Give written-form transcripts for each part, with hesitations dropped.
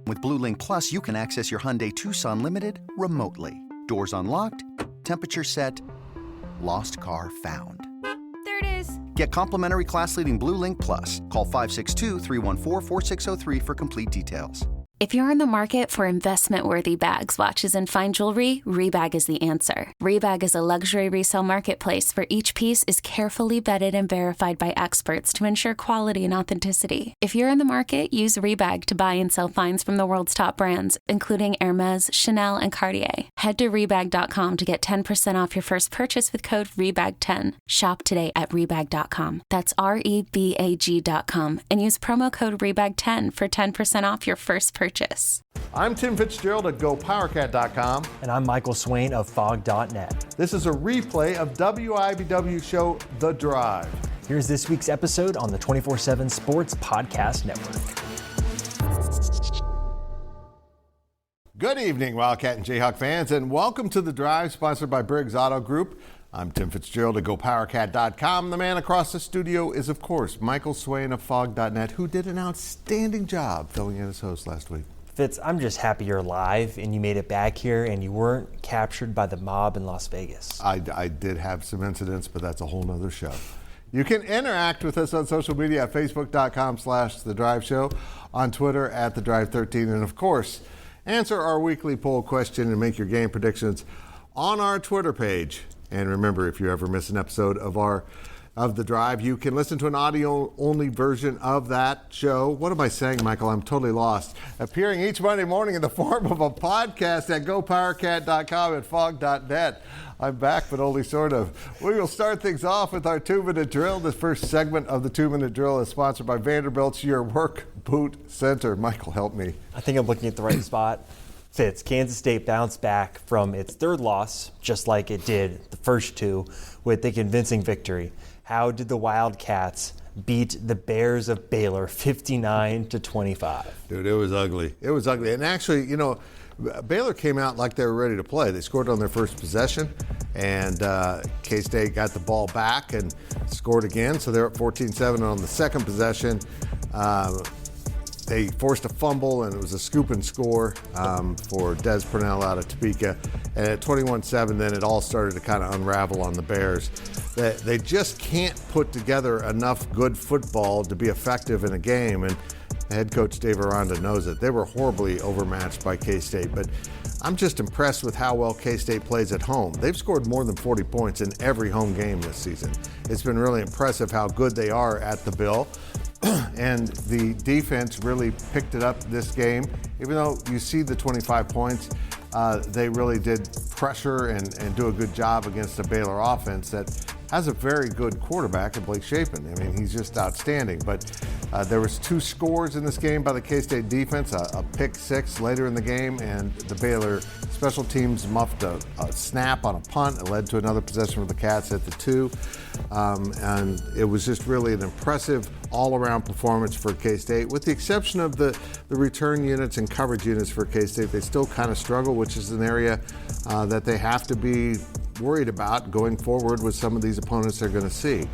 With Blue Link Plus, you can access your Hyundai Tucson Limited remotely. Doors unlocked, temperature set, lost car found. There it is. Get complimentary class-leading Blue Link Plus. Call 562-314-4603 for complete details. If you're in the market for investment-worthy bags, watches, and fine jewelry, Rebag is the answer. Rebag is a luxury resale marketplace where each piece is carefully vetted and verified by experts to ensure quality and authenticity. If you're in the market, use Rebag to buy and sell finds from the world's top brands, including Hermes, Chanel, and Cartier. Head to Rebag.com to get 10% off your first purchase with code REBAG10. Shop today at Rebag.com. That's REBAG.com. And use promo code REBAG10 for 10% off your first purchase. I'm Tim Fitzgerald at GoPowerCat.com. And I'm Michael Swain of Fog.net. This is a replay of WIBW show The Drive. Here's this week's episode on the 24/7 Sports Podcast Network. Good evening, Wildcat and Jayhawk fans, and welcome to The Drive, sponsored by Briggs Auto Group. I'm Tim Fitzgerald at GoPowerCat.com. The man across the studio is, of course, Michael Swain of Fog.net, who did an outstanding job filling in as host last week. Fitz, I'm just happy you're alive and you made it back here and you weren't captured by the mob in Las Vegas. I did have some incidents, but that's a whole nother show. You can interact with us on social media at Facebook.com/The Drive Show, on Twitter at The Drive 13, and of course, answer our weekly poll question and make your game predictions on our Twitter page. And remember, if you ever miss an episode of The Drive, you can listen to an audio-only version of that show. What am I saying, Michael? I'm totally lost. Appearing each Monday morning in the form of a podcast at GoPowerCat.com and Fog.net. I'm back, but only sort of. We will start things off with our 2-minute drill. This first segment of the 2-minute drill is sponsored by Vanderbilt's Your Work Boot Center. Michael, help me. I think I'm looking at the right spot. Fitz, Kansas State bounced back from its third loss, just like it did the first two, with a convincing victory. How did the Wildcats beat the Bears of Baylor 59-25? Dude, it was ugly. It was ugly. And actually, Baylor came out like they were ready to play. They scored on their first possession, and K-State got the ball back and scored again. So they're at 14-7 on the second possession. They forced a fumble, and it was a scoop and score for Des Purnell out of Topeka. And at 21-7, then it all started to kind of unravel on the Bears. They just can't put together enough good football to be effective in a game, and head coach Dave Aranda knows it. They were horribly overmatched by K-State, but I'm just impressed with how well K-State plays at home. They've scored more than 40 points in every home game this season. It's been really impressive how good they are at the Bill. And the defense really picked it up this game. Even though you see the 25 points, they really did pressure and do a good job against the Baylor offense that has a very good quarterback in Blake Shapen. I mean, he's just outstanding. But there was 2 scores in this game by the K-State defense, a pick 6 later in the game, and the Baylor special teams muffed a snap on a punt. It led to another possession where the Cats hit the 2. And it was just really an impressive all-around performance for K-State. With the exception of the return units and coverage units for K-State, they still kind of struggle, which is an area that they have to be worried about going forward with some of these opponents they're going to see.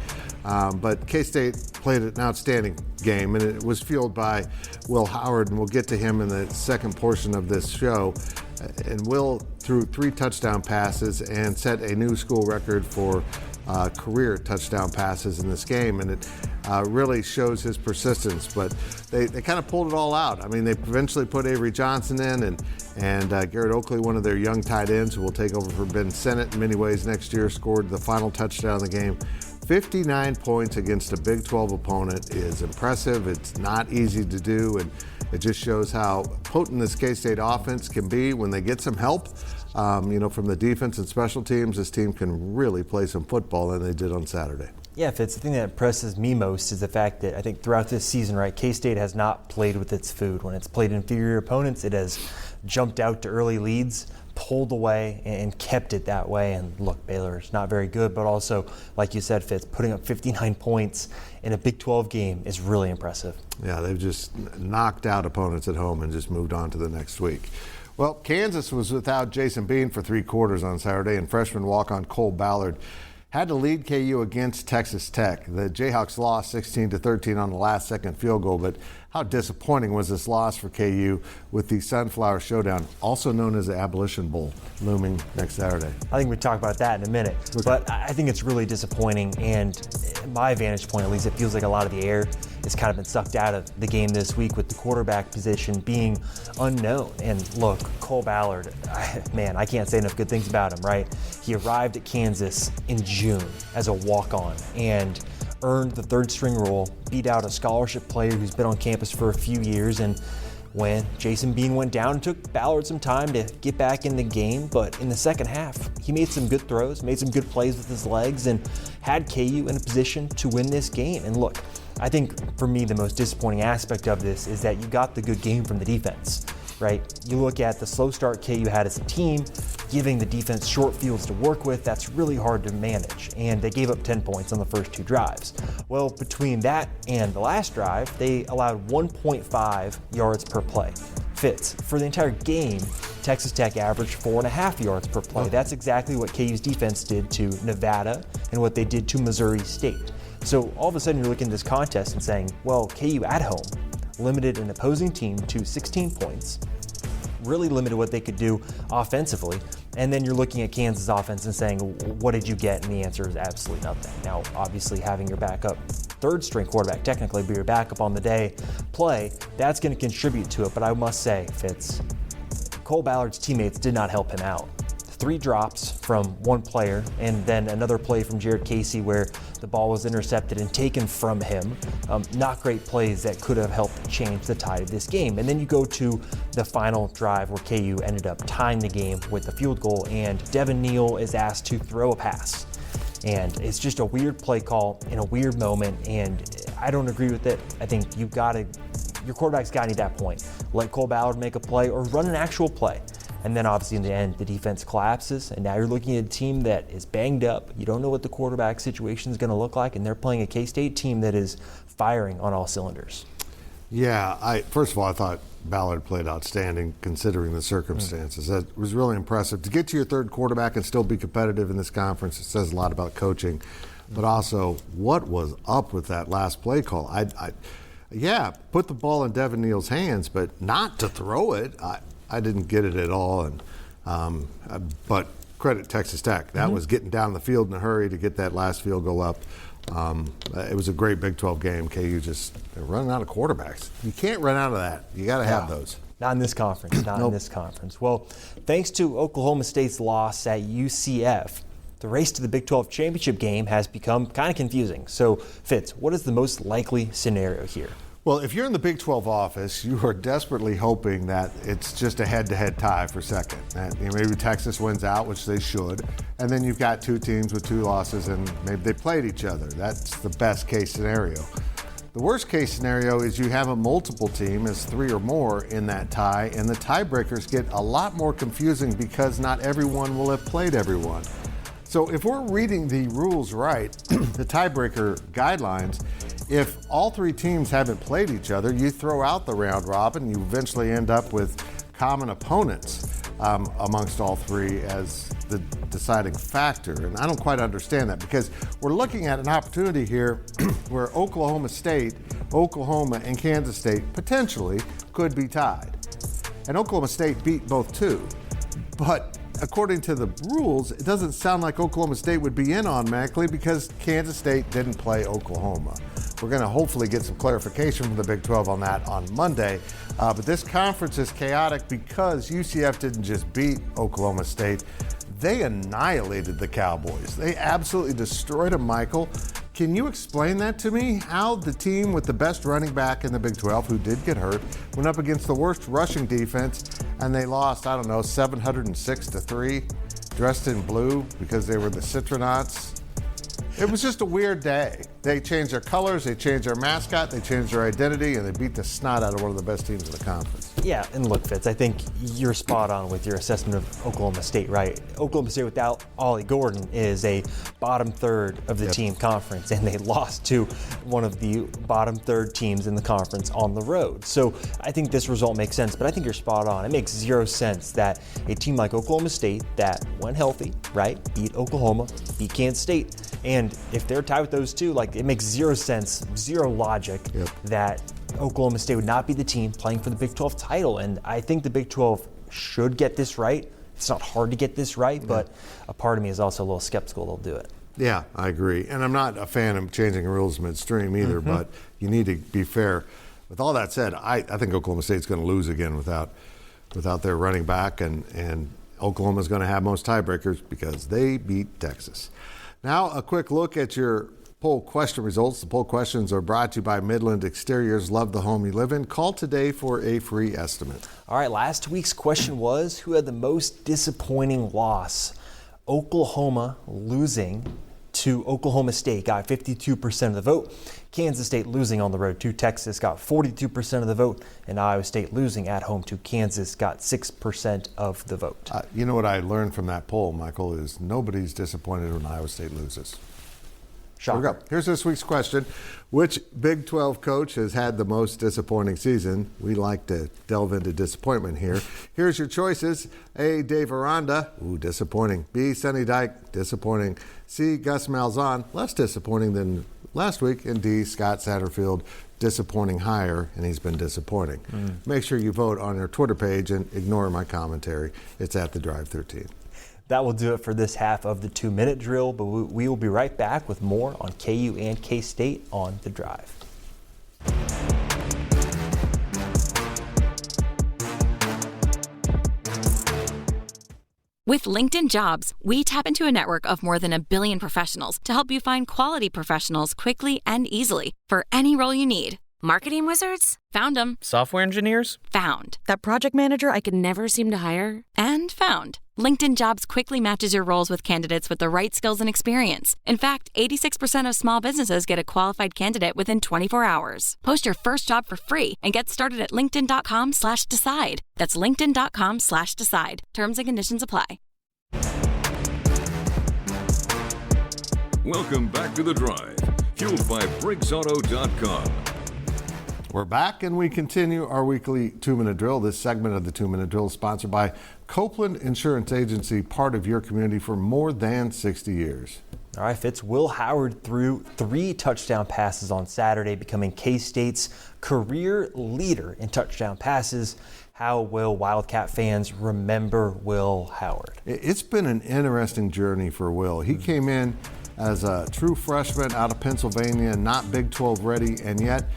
But K-State played an outstanding game, and it was fueled by Will Howard, and we'll get to him in the second portion of this show. And Will threw 3 touchdown passes and set a new school record for career touchdown passes in this game, and it really shows his persistence. But they kind of pulled it all out. I mean, they eventually put Avery Johnson in, and Garrett Oakley, one of their young tight ends who will take over for Ben Sennett in many ways next year, scored the final touchdown of the game. 59 points against a Big 12 opponent is impressive. It's not easy to do, and it just shows how potent this K-State offense can be when they get some help. From the defense and special teams, this team can really play some football, and they did on Saturday. Yeah, Fitz, the thing that impresses me most is the fact that I think throughout this season, right, K-State has not played with its food. When it's played inferior opponents, it has jumped out to early leads, pulled away, and kept it that way. And look, Baylor's not very good, but also, like you said, Fitz, putting up 59 points in a Big 12 game is really impressive. Yeah, they've just knocked out opponents at home and just moved on to the next week. Well, Kansas was without Jason Bean for 3 quarters on Saturday, and freshman walk-on Cole Ballard had to lead KU against Texas Tech. The Jayhawks lost 16-13 on the last-second field goal, but how disappointing was this loss for KU with the Sunflower Showdown, also known as the Abolition Bowl, looming next Saturday? I think we talk about that in a minute. Okay. But I think it's really disappointing, and my vantage point, at least, it feels like a lot of the air has kind of been sucked out of the game this week with the quarterback position being unknown. And look, Cole Ballard, I can't say enough good things about him, right? He arrived at Kansas in June as a walk-on and earned the third-string role, beat out a scholarship player who's been on campus for a few years, and when Jason Bean went down, it took Ballard some time to get back in the game, but in the second half, he made some good throws, made some good plays with his legs, and had KU in a position to win this game. And look, I think for me, the most disappointing aspect of this is that you got the good game from the defense, right? You look at the slow start KU had as a team, giving the defense short fields to work with, that's really hard to manage. And they gave up 10 points on the first 2 drives. Well, between that and the last drive, they allowed 1.5 yards per play. Fitz, for the entire game, Texas Tech averaged 4.5 yards per play. That's exactly what KU's defense did to Nevada and what they did to Missouri State. So all of a sudden you're looking at this contest and saying, well, KU at home limited an opposing team to 16 points, really limited what they could do offensively. And then you're looking at Kansas offense and saying, what did you get? And the answer is absolutely nothing. Now, obviously having your backup third-string quarterback, technically, be your backup on the day play, that's going to contribute to it. But I must say, Fitz, Cole Ballard's teammates did not help him out. 3 drops from one player, and then another play from Jared Casey where the ball was intercepted and taken from him. Not great plays that could have helped change the tide of this game. And then you go to the final drive where KU ended up tying the game with a field goal, and Devin Neal is asked to throw a pass. And it's just a weird play call in a weird moment, and I don't agree with it. I think your quarterback's got to need that point. Let Cole Ballard make a play or run an actual play. And then obviously in the end, the defense collapses, and now you're looking at a team that is banged up. You don't know what the quarterback situation is going to look like, and they're playing a K-State team that is firing on all cylinders. Yeah, first of all, I thought Ballard played outstanding considering the circumstances. That was really impressive. To get to your third quarterback and still be competitive in this conference, it says a lot about coaching. But also, what was up with that last play call? Put the ball in Devin Neal's hands, but not to throw it. I didn't get it at all, but credit Texas Tech. That was getting down the field in a hurry to get that last field goal up. It was a great Big 12 game. KU they're running out of quarterbacks. You can't run out of that. You got to have those. Not in this conference. In this conference. Well, thanks to Oklahoma State's loss at UCF, the race to the Big 12 championship game has become kind of confusing. So, Fitz, what is the most likely scenario here? Well, if you're in the Big 12 office, you are desperately hoping that it's just a head-to-head tie for second. Maybe Texas wins out, which they should, and then you've got 2 teams with 2 losses, and maybe they played each other. That's the best-case scenario. The worst-case scenario is you have a multiple team as 3 or more in that tie, and the tiebreakers get a lot more confusing because not everyone will have played everyone. So if we're reading the rules right, the tiebreaker guidelines, if all 3 teams haven't played each other, you throw out the round robin, you eventually end up with common opponents amongst all 3 as the deciding factor. And I don't quite understand that because we're looking at an opportunity here where Oklahoma State, Oklahoma, and Kansas State potentially could be tied. And Oklahoma State beat both 2. But according to the rules, it doesn't sound like Oklahoma State would be in automatically because Kansas State didn't play Oklahoma. We're going to hopefully get some clarification from the Big 12 on that on Monday. But this conference is chaotic because UCF didn't just beat Oklahoma State. They annihilated the Cowboys. They absolutely destroyed them, Michael. Can you explain that to me? How the team with the best running back in the Big 12, who did get hurt, went up against the worst rushing defense, and they lost, 706-3, dressed in blue because they were the Citronauts. It was just a weird day. They changed their colors, they changed their mascot, they changed their identity, and they beat the snot out of one of the best teams in the conference. Yeah, and look, Fitz, I think you're spot on with your assessment of Oklahoma State, right? Oklahoma State without Ollie Gordon is a bottom third of the team conference, and they lost to one of the bottom third teams in the conference on the road. So I think this result makes sense, but I think you're spot on. It makes 0 sense that a team like Oklahoma State that, when healthy, right, beat Oklahoma, beat Kansas State, and if they're tied with those 2, it makes 0 sense, 0 logic that Oklahoma State would not be the team playing for the Big 12 title. And I think the Big 12 should get this right. It's not hard to get this right, but a part of me is also a little skeptical they'll do it. Yeah, I agree. And I'm not a fan of changing rules midstream either, but you need to be fair. With all that said, I think Oklahoma State's going to lose again without their running back, and Oklahoma's going to have most tiebreakers because they beat Texas. Now, a quick look at your poll question results. The poll questions are brought to you by Midland Exteriors. Love the home you live in. Call today for a free estimate. All right, last week's question was, who had the most disappointing loss? Oklahoma losing to Oklahoma State got 52% of the vote. Kansas State losing on the road to Texas got 42% of the vote, and Iowa State losing at home to Kansas got 6% of the vote. You know what I learned from that poll, Michael, is nobody's disappointed when Iowa State loses. Shocker. Here we go. Here's this week's question. Which Big 12 coach has had the most disappointing season? We like to delve into disappointment here. Here's your choices. A, Dave Aranda. Ooh, disappointing. B, Sonny Dykes. Disappointing. C, Gus Malzahn. Less disappointing than last week. And D, Scott Satterfield. Disappointing hire, and he's been disappointing. Make sure you vote on your Twitter page and ignore my commentary. It's at The Drive 13. That will do it for this half of the 2-minute drill, but we will be right back with more on KU and K-State on The Drive. With LinkedIn Jobs, we tap into a network of more than 1 billion professionals to help you find quality professionals quickly and easily for any role you need. Marketing wizards? Found them. Software engineers? Found. That project manager I could never seem to hire? And found. LinkedIn Jobs quickly matches your roles with candidates with the right skills and experience. In fact, 86% of small businesses get a qualified candidate within 24 hours. Post your first job for free and get started at linkedin.com/decide. That's linkedin.com/decide. Terms and conditions apply. Welcome back to The Drive, fueled by BriggsAuto.com. We're back, and we continue our weekly 2-minute drill. This segment of the 2-minute drill is sponsored by Copeland Insurance Agency, part of your community for more than 60 years. All right, Fitz, Will Howard threw 3 touchdown passes on Saturday, becoming K-State's career leader in touchdown passes. How will Wildcat fans remember Will Howard? It's been an interesting journey for Will. He came in as a true freshman out of Pennsylvania, not Big 12 ready, and yet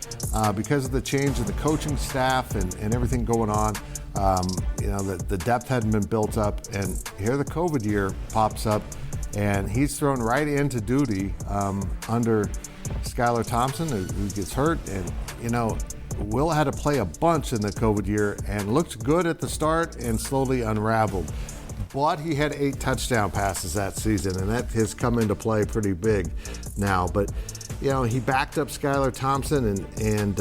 because of the change in the coaching staff and everything going on, the depth hadn't been built up, and here the COVID year pops up, and he's thrown right into duty under Skylar Thompson, who gets hurt, and Will had to play a bunch in the COVID year and looked good at the start and slowly unraveled. But he had 8 touchdown passes that season, and that has come into play pretty big now. But, he backed up Skylar Thompson and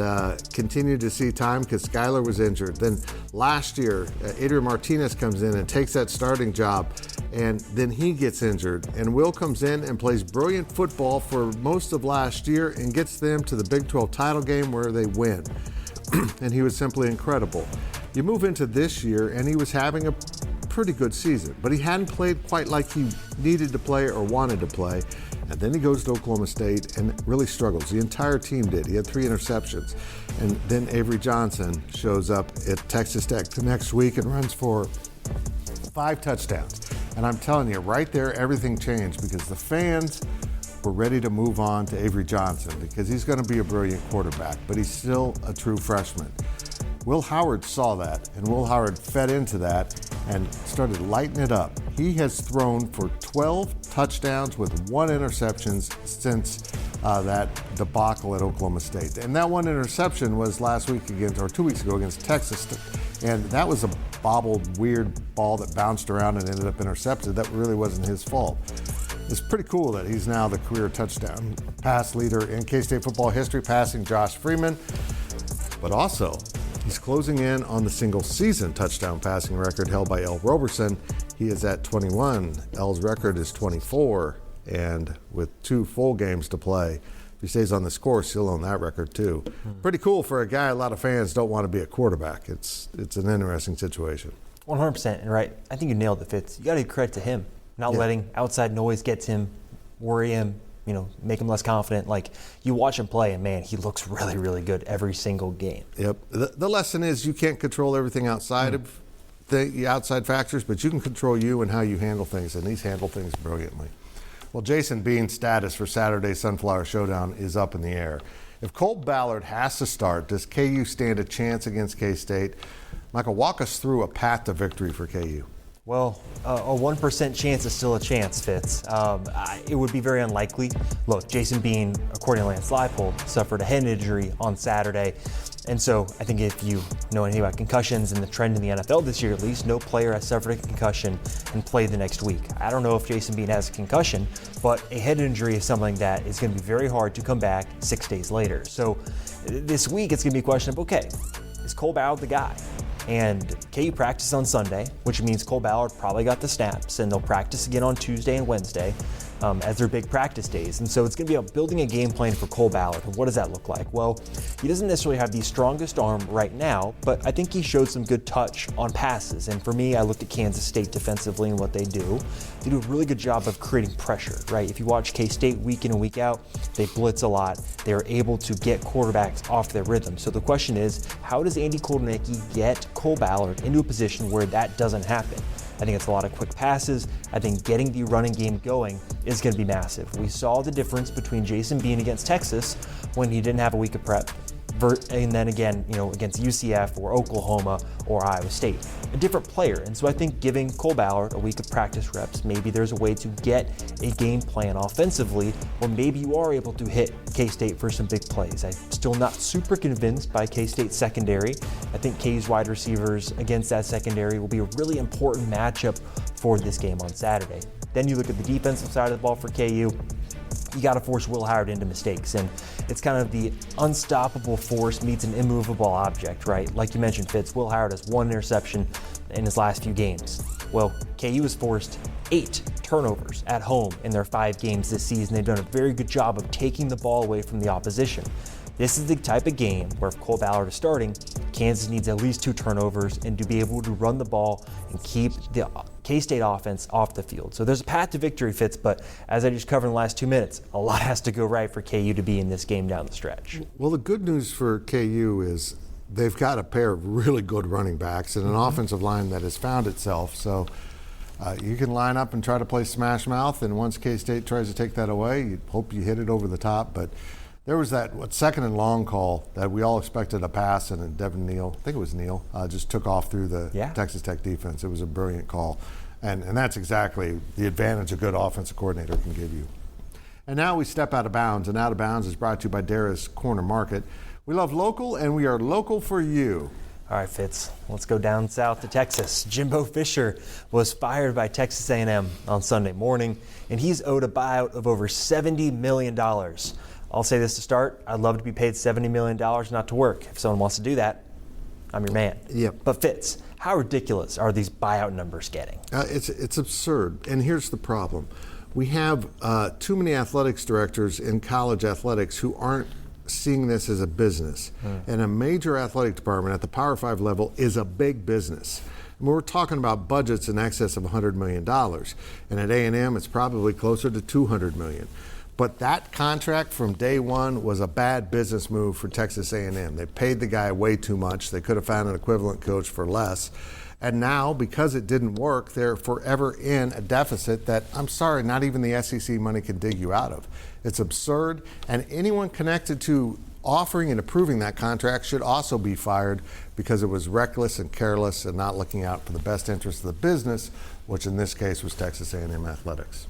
continued to see time because Skylar was injured. Then last year, Adrian Martinez comes in and takes that starting job, and then he gets injured. And Will comes in and plays brilliant football for most of last year and gets them to the Big 12 title game where they win. And he was simply incredible. You move into this year, and he was having a pretty good season, but he hadn't played quite like he needed to play or wanted to play. And then he goes to Oklahoma State and really struggles. The entire team did. He had 3 interceptions. And then Avery Johnson shows up at Texas Tech the next week and runs for 5 touchdowns. And I'm telling you, right there, everything changed because the fans were ready to move on to Avery Johnson because he's going to be a brilliant quarterback, but he's still a true freshman. Will Howard saw that, and Will Howard fed into that and started lighting it up. He has thrown for 12 touchdowns with 1 interception since that debacle at Oklahoma State. And that 1 interception was last week 2 weeks ago against Texas. And that was a bobbled, weird ball that bounced around and ended up intercepted. That really wasn't his fault. It's pretty cool that he's now the career touchdown pass leader in K-State football history, passing Josh Freeman. But also, he's closing in on the single-season touchdown passing record held by El Roberson. He is at 21. El's record is 24, and with 2 full games to play, if he stays on this course, he'll own that record too. Pretty cool for a guy a lot of fans don't want to be a quarterback. It's an interesting situation. 100%, and right. I think you nailed it, Fitz. You got to give credit to him, not letting outside noise get to him, worry him, make him less confident. Like, you watch him play, and man, he looks really, really good every single game. Yep. The lesson is you can't control everything outside of the outside factors, but you can control you and how you handle things, and he's handled things brilliantly. Well, Jason Bean's status for Saturday's Sunflower Showdown is up in the air. If Cole Ballard has to start, does KU stand a chance against K-State? Michael, walk us through a path to victory for KU. Well, a 1% chance is still a chance, Fitz. It would be very unlikely. Look, Jason Bean, according to Lance Leipold, suffered a head injury on Saturday. And so I think if you know anything about concussions and the trend in the NFL this year, at least, no player has suffered a concussion and played the next week. I don't know if Jason Bean has a concussion, but a head injury is something that is going to be very hard to come back 6 days later. So this week it's going to be a question of, okay, is Cole Ballard the guy? And KU practiced on Sunday, which means Cole Ballard probably got the snaps, and they'll practice again on Tuesday and Wednesday as their big practice days. And so it's going to be about building a game plan for Cole Ballard. And what does that look like? Well, he doesn't necessarily have the strongest arm right now, but I think he showed some good touch on passes. And for me, I looked at Kansas State defensively and what they do. They do a really good job of creating pressure, right? If you watch K-State week in and week out, they blitz a lot. They're able to get quarterbacks off their rhythm. So the question is, how does Andy Kotelnicki get Cole Ballard into a position where that doesn't happen? I think it's a lot of quick passes. I think getting the running game going is going to be massive. We saw the difference between Jason Bean against Texas when he didn't have a week of prep, and then again, against UCF or Oklahoma or Iowa State. A different player. And so I think giving Cole Ballard a week of practice reps, maybe there's a way to get a game plan offensively, or maybe you are able to hit K-State for some big plays. I'm still not super convinced by K-State's secondary. I think KU's wide receivers against that secondary will be a really important matchup for this game on Saturday. Then you look at the defensive side of the ball for KU. You got to force Will Howard into mistakes, and it's kind of the unstoppable force meets an immovable object, right? Like you mentioned, Fitz, Will Howard has 1 interception in his last few games. Well, KU has forced 8 turnovers at home in their 5 games this season. They've done a very good job of taking the ball away from the opposition. This is the type of game where if Cole Ballard is starting, Kansas needs at least 2 turnovers and to be able to run the ball and keep the K-State offense off the field. So there's a path to victory, Fitz, but as I just covered in the last 2 minutes, a lot has to go right for KU to be in this game down the stretch. Well, the good news for KU is they've got a pair of really good running backs and an offensive line that has found itself. So you can line up and try to play smash mouth, and once K-State tries to take that away, you hope you hit it over the top. But there was that second and long call that we all expected a pass, and then Devin Neal, I think it was Neal, just took off through the Texas Tech defense. It was a brilliant call. And that's exactly the advantage a good offensive coordinator can give you. And now we step out of bounds, and Out of Bounds is brought to you by Dara's Corner Market. We love local, and we are local for you. All right, Fitz, let's go down south to Texas. Jimbo Fisher was fired by Texas A&M on Sunday morning, and he's owed a buyout of over $70 million. I'll say this to start. I'd love to be paid $70 million not to work. If someone wants to do that, I'm your man. Yep. But Fitz, how ridiculous are these buyout numbers getting? It's absurd. And here's the problem. We have too many athletics directors in college athletics who aren't seeing this as a business. And a major athletic department at the Power 5 level is a big business. And we're talking about budgets in excess of $100 million. And at A&M, it's probably closer to $200 million. But that contract from day one was a bad business move for Texas A&M. They paid the guy way too much. They could have found an equivalent coach for less. And now, because it didn't work, they're forever in a deficit that, I'm sorry, not even the SEC money can dig you out of. It's absurd, and anyone connected to offering and approving that contract should also be fired because it was reckless and careless and not looking out for the best interest of the business, which in this case was Texas A&M Athletics.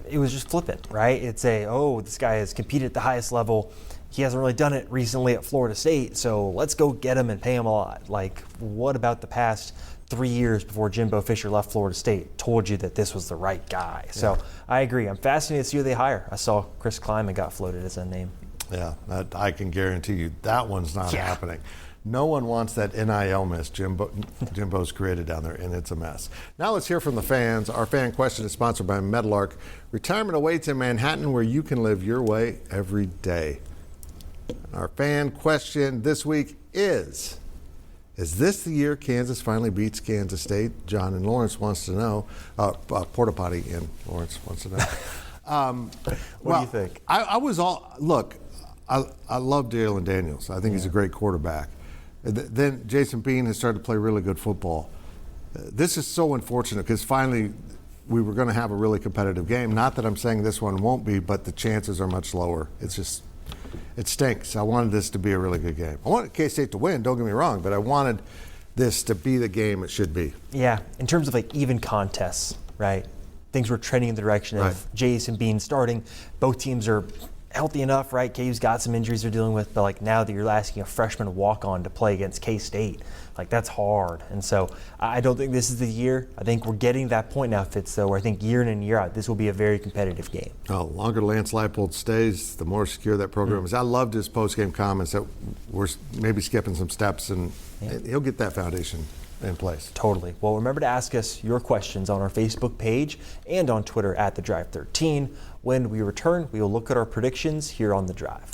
It was just flippant, right? It's this guy has competed at the highest level. He hasn't really done it recently at Florida State, so let's go get him and pay him a lot. Like, what about the past 3 years before Jimbo Fisher left Florida State told you that this was the right guy? So I agree. I'm fascinated to see who they hire. I saw Chris Kleiman got floated as a name. Yeah, that, I can guarantee you that one's not happening. No one wants that NIL mess Jimbo's created down there, and it's a mess. Now let's hear from the fans. Our fan question is sponsored by Meadowlark. Retirement awaits in Manhattan, where you can live your way every day. Our fan question this week is this the year Kansas finally beats Kansas State? John in Lawrence wants to know. Porta Potty in Lawrence wants to know. What do you think? I love Jalen Daniels. I think he's a great quarterback. Then Jason Bean has started to play really good football. This is so unfortunate because finally we were going to have a really competitive game. Not that I'm saying this one won't be, but the chances are much lower. It stinks. I wanted this to be a really good game. I wanted K-State to win, don't get me wrong, but I wanted this to be the game it should be. Yeah, in terms of like even contests, right? Things were trending in the direction of Jason Bean starting. Both teams are healthy enough, right? KU's got some injuries they're dealing with, but like now that you're asking a freshman walk-on to play against K-State, like that's hard. And so I don't think this is the year. I think we're getting to that point now, Fitz, though, where I think year in and year out, this will be a very competitive game. Oh, the longer Lance Leipold stays, the more secure that program is. I loved his post-game comments that we're maybe skipping some steps, and he'll get that foundation in place. Totally. Well, remember to ask us your questions on our Facebook page and on Twitter at The Drive 13. When we return, we will look at our predictions here on The Drive.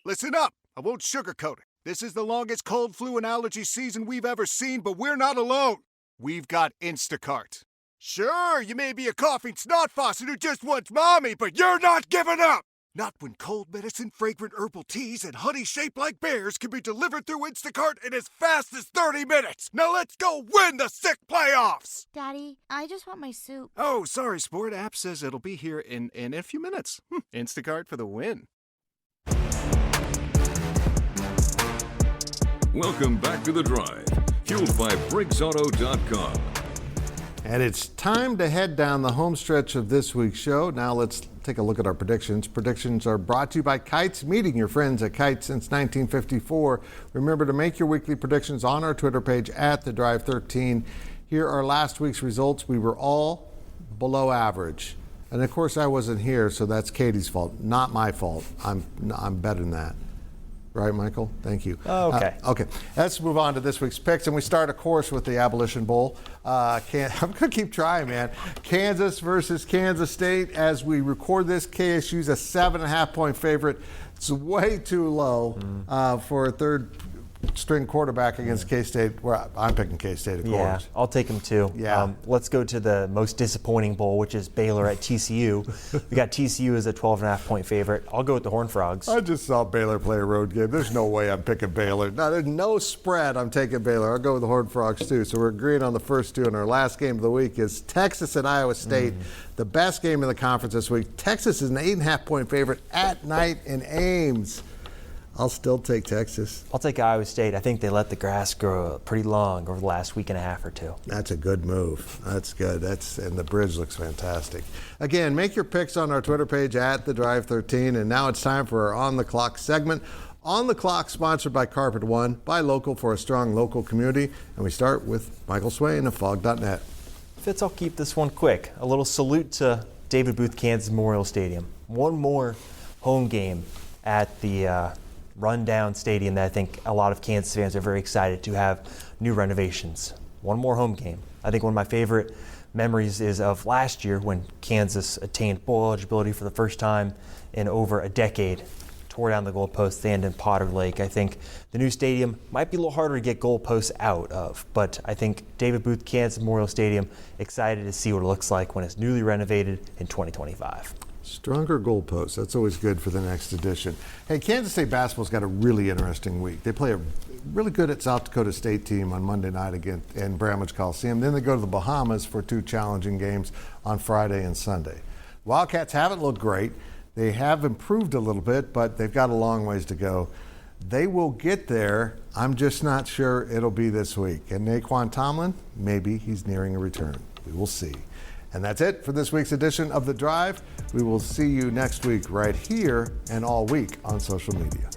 Listen up. I won't sugarcoat it. This is the longest cold, flu, and allergy season we've ever seen, but we're not alone. We've got Instacart. Sure, you may be a coughing snot faucet who just wants mommy, but you're not giving up! Not when cold medicine, fragrant herbal teas, and honey shaped like bears can be delivered through Instacart in as fast as 30 minutes! Now let's go win the sick playoffs! Daddy, I just want my soup. Oh, sorry, Sport. App says it'll be here in a few minutes. Instacart for the win. Welcome back to The Drive, fueled by BriggsAuto.com. And it's time to head down the home stretch of this week's show. Now let's take a look at our predictions. Predictions are brought to you by Kites, meeting your friends at Kites since 1954. Remember to make your weekly predictions on our Twitter page at The Drive 13. Here are last week's results. We were all below average. And of course I wasn't here, so that's Katie's fault, not my fault. I'm better than that. Right, Michael? Thank you. Okay. Okay. Let's move on to this week's picks, and we start, of course, with the Abolition Bowl. I'm going to keep trying, man. Kansas versus Kansas State. As we record this, KSU's a 7.5-point favorite. It's way too low for a third-string quarterback against K-State. Well, I'm picking K-State, of Yeah, course. I'll take them too. Yeah. Let's go to the most disappointing bowl, which is Baylor at TCU. We got TCU as a 12.5-point favorite. I'll go with the Horned Frogs. I just saw Baylor play a road game. There's no way I'm picking Baylor. No, there's no spread. I'm taking Baylor. I'll go with the Horned Frogs, too. So we're agreeing on the first two. And our last game of the week is Texas at Iowa State, the best game in the conference this week. Texas is an 8.5-point favorite at night in Ames. I'll still take Texas. I'll take Iowa State. I think they let the grass grow pretty long over the last week and a half or two. That's a good move. That's good. And the bridge looks fantastic. Again, make your picks on our Twitter page at The Drive 13. And now it's time for our On the Clock segment. On the Clock, sponsored by Carpet One, buy local for a strong local community. And we start with Michael Swain of Fog.net. Fitz, I'll keep this one quick. A little salute to David Booth, Kansas Memorial Stadium. One more home game at the rundown stadium that I think a lot of Kansas fans are very excited to have new renovations. One more home game. I think one of my favorite memories is of last year when Kansas attained bowl eligibility for the first time in over a decade, tore down the goalpost stand in Potter Lake. I think the new stadium might be a little harder to get goalposts out of, but I think David Booth, Kansas Memorial Stadium, excited to see what it looks like when it's newly renovated in 2025. Stronger goalposts. That's always good for the next edition. Hey, Kansas State basketball's got a really interesting week. They play a really good at South Dakota State team on Monday night again in Bramlage Coliseum. Then they go to the Bahamas for two challenging games on Friday and Sunday. Wildcats haven't looked great. They have improved a little bit, but they've got a long ways to go. They will get there. I'm just not sure it'll be this week. And Naquan Tomlin, maybe he's nearing a return. We will see. And that's it for this week's edition of The Drive. We will see you next week right here and all week on social media.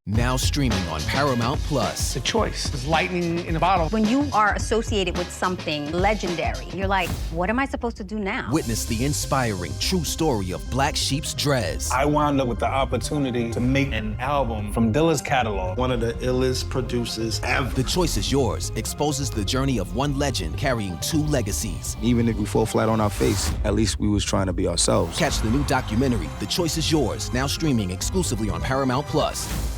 Now streaming on Paramount Plus. The choice is lightning in a bottle. When you are associated with something legendary, you're like, what am I supposed to do now? Witness the inspiring true story of Black Sheep's Drez. I wound up with the opportunity to make an album from Dilla's catalog. One of the illest producers ever. The Choice is Yours exposes the journey of one legend carrying two legacies. Even if we fall flat on our face, at least we was trying to be ourselves. Catch the new documentary, The Choice is Yours, now streaming exclusively on Paramount Plus.